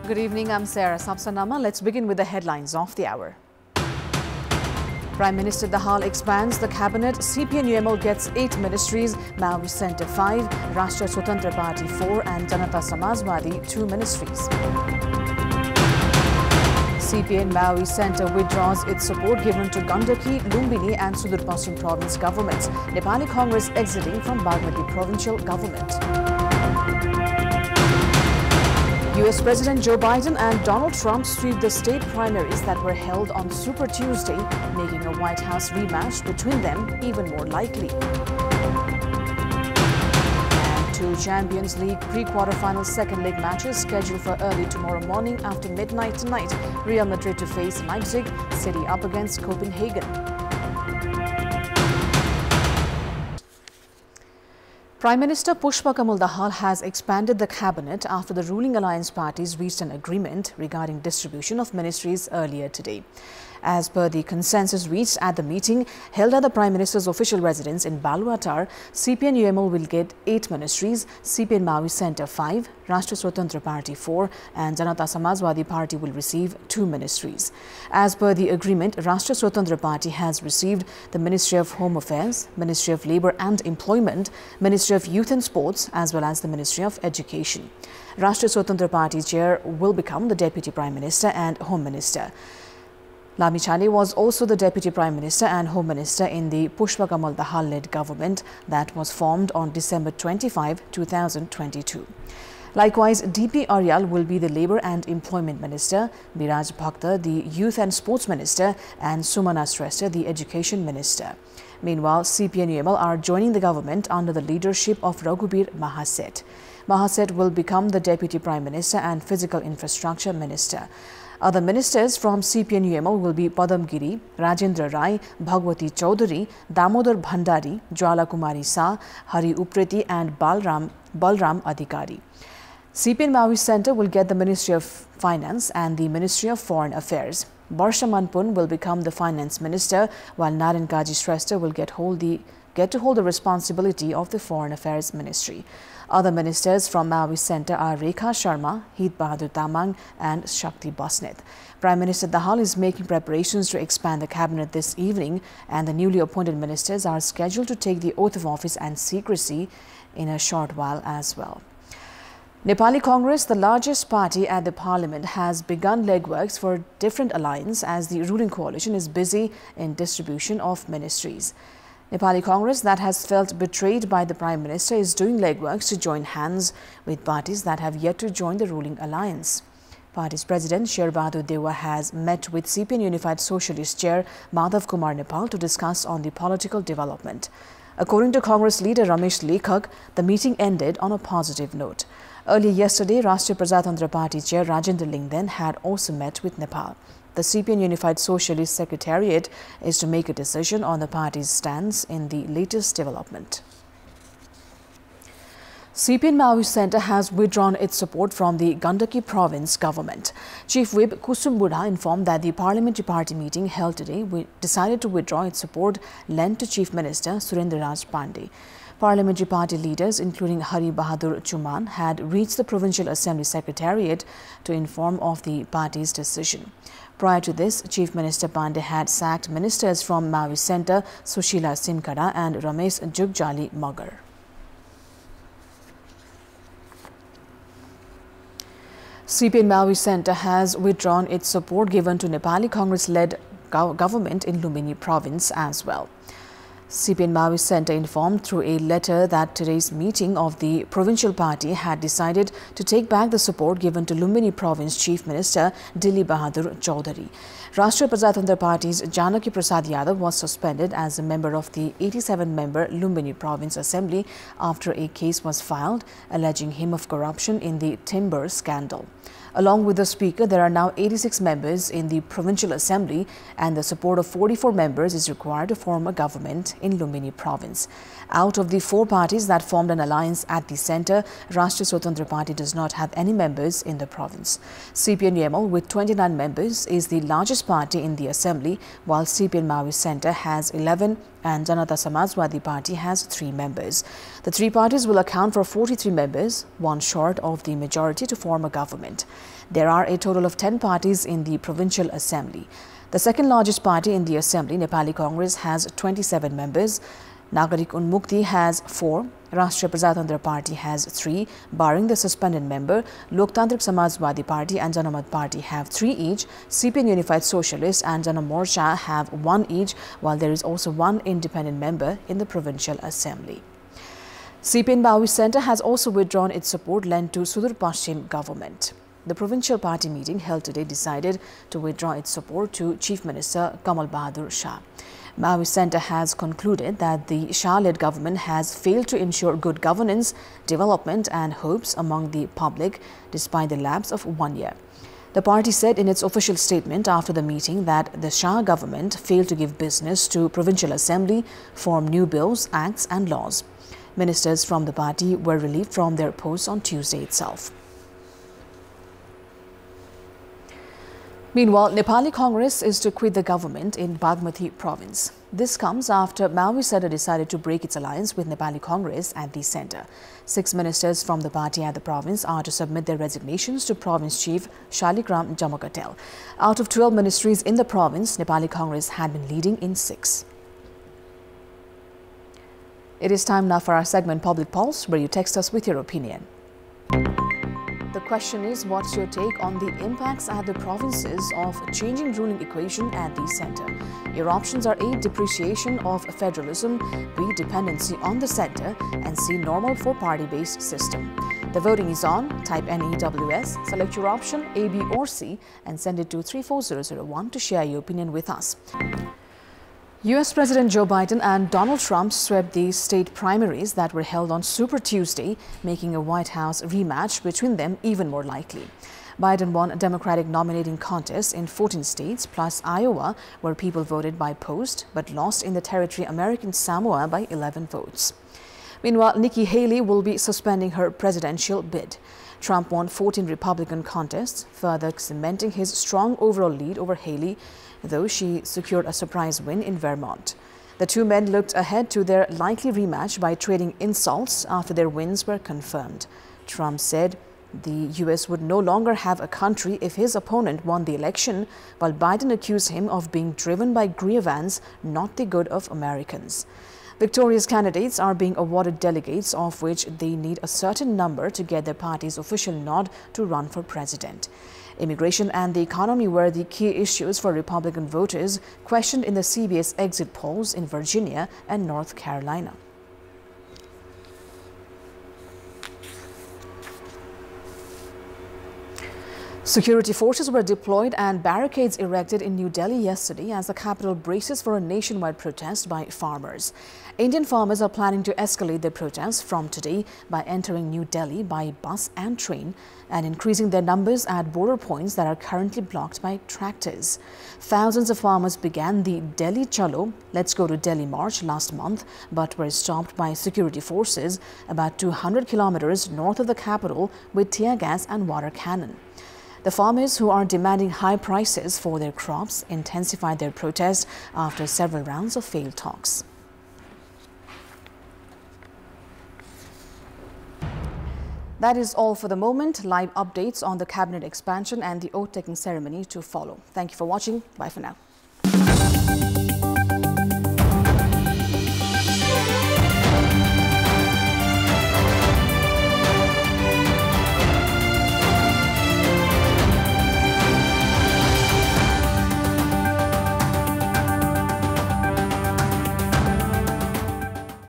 Good evening, I'm Sarah Sapsanamma. Let's begin with the headlines of the hour. Prime Minister Dahal expands the cabinet. CPN-UML gets 8 ministries, Maoist Centre 5, Rashtra Swatantra Party 4 and Janata Samajwadi 2 ministries. CPN Maoist Centre withdraws its support given to Gandaki, Lumbini and Sudur Paschim province governments. Nepali Congress exiting from Bagmati provincial government. US President Joe Biden and Donald Trump sweep the state primaries that were held on Super Tuesday, making a White House rematch between them even more likely. And 2 Champions League pre-quarterfinal second leg matches scheduled for early tomorrow morning after midnight tonight. Real Madrid to face Leipzig, City up against Copenhagen. Prime Minister Pushpa Kamal Dahal has expanded the cabinet after the ruling alliance parties reached an agreement regarding distribution of ministries earlier today. As per the consensus reached at the meeting held at the Prime Minister's official residence in Baluatar, CPN-UML will get 8 ministries, CPN Maoist Centre 5, Rashtra Swatantra Party 4 and Janata Samajwadi Party will receive 2 ministries. As per the agreement, Rashtra Swatantra Party has received the Ministry of Home Affairs, Ministry of Labour and Employment, Ministry of Youth and Sports as well as the Ministry of Education. Rashtra Swatantra Party chair will become the Deputy Prime Minister and Home Minister. Lamichhane was also the Deputy Prime Minister and Home Minister in the Pushpa Kamal Dahal-led government that was formed on December 25, 2022. Likewise, DP Aryal will be the Labour and Employment Minister, Biraj Bhakta the Youth and Sports Minister and Sumana Shrestha the Education Minister. Meanwhile, CPN-UML are joining the government under the leadership of Raghubir Mahaset. Mahaset will become the Deputy Prime Minister and Physical Infrastructure Minister. Other ministers from CPN-UML will be Padam Giri, Rajendra Rai, Bhagwati Chaudhary, Damodar Bhandari, Jwala Kumari Sa, Hari Upreti and Balram Adhikari. CPN Maoist Centre will get the Ministry of Finance and the Ministry of Foreign Affairs. Barsha Manpun will become the Finance Minister, while Naren Kaji Shrestha will get to hold the responsibility of the Foreign Affairs Ministry. Other ministers from Maoist Centre are Rekha Sharma, Heet Bahadur Tamang and Shakti Basnet. Prime Minister Dahal is making preparations to expand the cabinet this evening and the newly appointed ministers are scheduled to take the oath of office and secrecy in a short while as well. Nepali Congress, the largest party at the parliament, has begun legworks for different alliance as the ruling coalition is busy in distribution of ministries. Nepali Congress, that has felt betrayed by the Prime Minister, is doing legworks to join hands with parties that have yet to join the ruling alliance. Party's President Sher Bahadur Dewa has met with CPN Unified Socialist Chair Madhav Kumar Nepal to discuss on the political development. According to Congress leader Ramesh Lekhak, the meeting ended on a positive note. Earlier yesterday, Rashtriya Prajatantra Party Chair Rajendra Lingden had also met with Nepal. The CPN Unified Socialist Secretariat is to make a decision on the party's stance in the latest development. CPN Maoist Centre has withdrawn its support from the Gandaki province government. Chief Whip Kusum Budha informed that the parliamentary party meeting held today decided to withdraw its support lent to Chief Minister Surendra Raj Pandey. Parliamentary party leaders, including Hari Bahadur Chuman, had reached the Provincial Assembly Secretariat to inform of the party's decision. Prior to this, Chief Minister Pandey had sacked ministers from Maoist Centre, Sushila Sinkara and Ramesh Jugjali Magar. CPN Maoist Centre has withdrawn its support given to Nepali Congress-led government in Lumbini province as well. CPN Maoist Centre informed through a letter that today's meeting of the provincial party had decided to take back the support given to Lumbini Province Chief Minister Dilli Bahadur Chaudhary. Rashtriya Prajatantra Party's Janaki Prasad Yadav was suspended as a member of the 87-member Lumbini Province Assembly after a case was filed alleging him of corruption in the timber scandal. Along with the Speaker, there are now 86 members in the Provincial Assembly and the support of 44 members is required to form a government in Lumbini province. Out of the 4 parties that formed an alliance at the centre, Rashtriya Swatantra Party does not have any members in the province. CPN-UML with 29 members is the largest party in the assembly, while CPN Maoist Centre has 11 and Janata Samajwadi Party has 3 members. The 3 parties will account for 43 members, 1 short of the majority to form a government. There are a total of 10 parties in the provincial assembly. The second largest party in the assembly, Nepali Congress, has 27 members. Nagarik Unmukti has 4, Rashtriya Prajatantra Party has 3, barring the suspended member. Loktantrik Samajwadi Party and Janamat Party have 3 each. CPN Unified Socialist and Jana Morcha have 1 each, while there is also 1 independent member in the provincial assembly. CPN Maoist Centre has also withdrawn its support lent to Sudur Pashchim government. The provincial party meeting held today decided to withdraw its support to Chief Minister Kamal Bahadur Shah. Maoist Centre has concluded that the Shah-led government has failed to ensure good governance, development and hopes among the public despite the lapse of 1 year. The party said in its official statement after the meeting that the Shah government failed to give business to provincial assembly, form new bills, acts and laws. Ministers from the party were relieved from their posts on Tuesday itself. Meanwhile, Nepali Congress is to quit the government in Bagmati province. This comes after Maoist Centre decided to break its alliance with Nepali Congress at the centre. 6 ministers from the party at the province are to submit their resignations to Province Chief Shalikram Jamakatel. Out of 12 ministries in the province, Nepali Congress had been leading in 6. It is time now for our segment Public Pulse, where you text us with your opinion. The question is, what's your take on the impacts at the provinces of changing ruling equation at the centre? Your options are A. Depreciation of federalism, B. Dependency on the centre, and C. Normal for party-based system. The voting is on. Type NEWS, select your option A, B or C and send it to 34001 to share your opinion with us. US President Joe Biden and Donald Trump swept the state primaries that were held on Super Tuesday, making a White House rematch between them even more likely. Biden won a Democratic nominating contest in 14 states plus Iowa, where people voted by post, but lost in the territory American Samoa by 11 votes. Meanwhile, Nikki Haley will be suspending her presidential bid. Trump won 14 Republican contests, further cementing his strong overall lead over Haley, though she secured a surprise win in Vermont. The 2 men looked ahead to their likely rematch by trading insults after their wins were confirmed. Trump said the U.S. would no longer have a country if his opponent won the election, while Biden accused him of being driven by grievance, not the good of Americans. Victorious candidates are being awarded delegates, of which they need a certain number to get their party's official nod to run for president. Immigration and the economy were the key issues for Republican voters, questioned in the CBS exit polls in Virginia and North Carolina. Security forces were deployed and barricades erected in New Delhi yesterday as the capital braces for a nationwide protest by farmers. Indian farmers are planning to escalate their protests from today by entering New Delhi by bus and train and increasing their numbers at border points that are currently blocked by tractors. Thousands of farmers began the Delhi Chalo, Let's Go to Delhi march last month, but were stopped by security forces about 200 kilometers north of the capital with tear gas and water cannon. The farmers, who are demanding high prices for their crops, intensified their protest after several rounds of failed talks. That is all for the moment. Live updates on the cabinet expansion and the oath-taking ceremony to follow. Thank you for watching. Bye for now.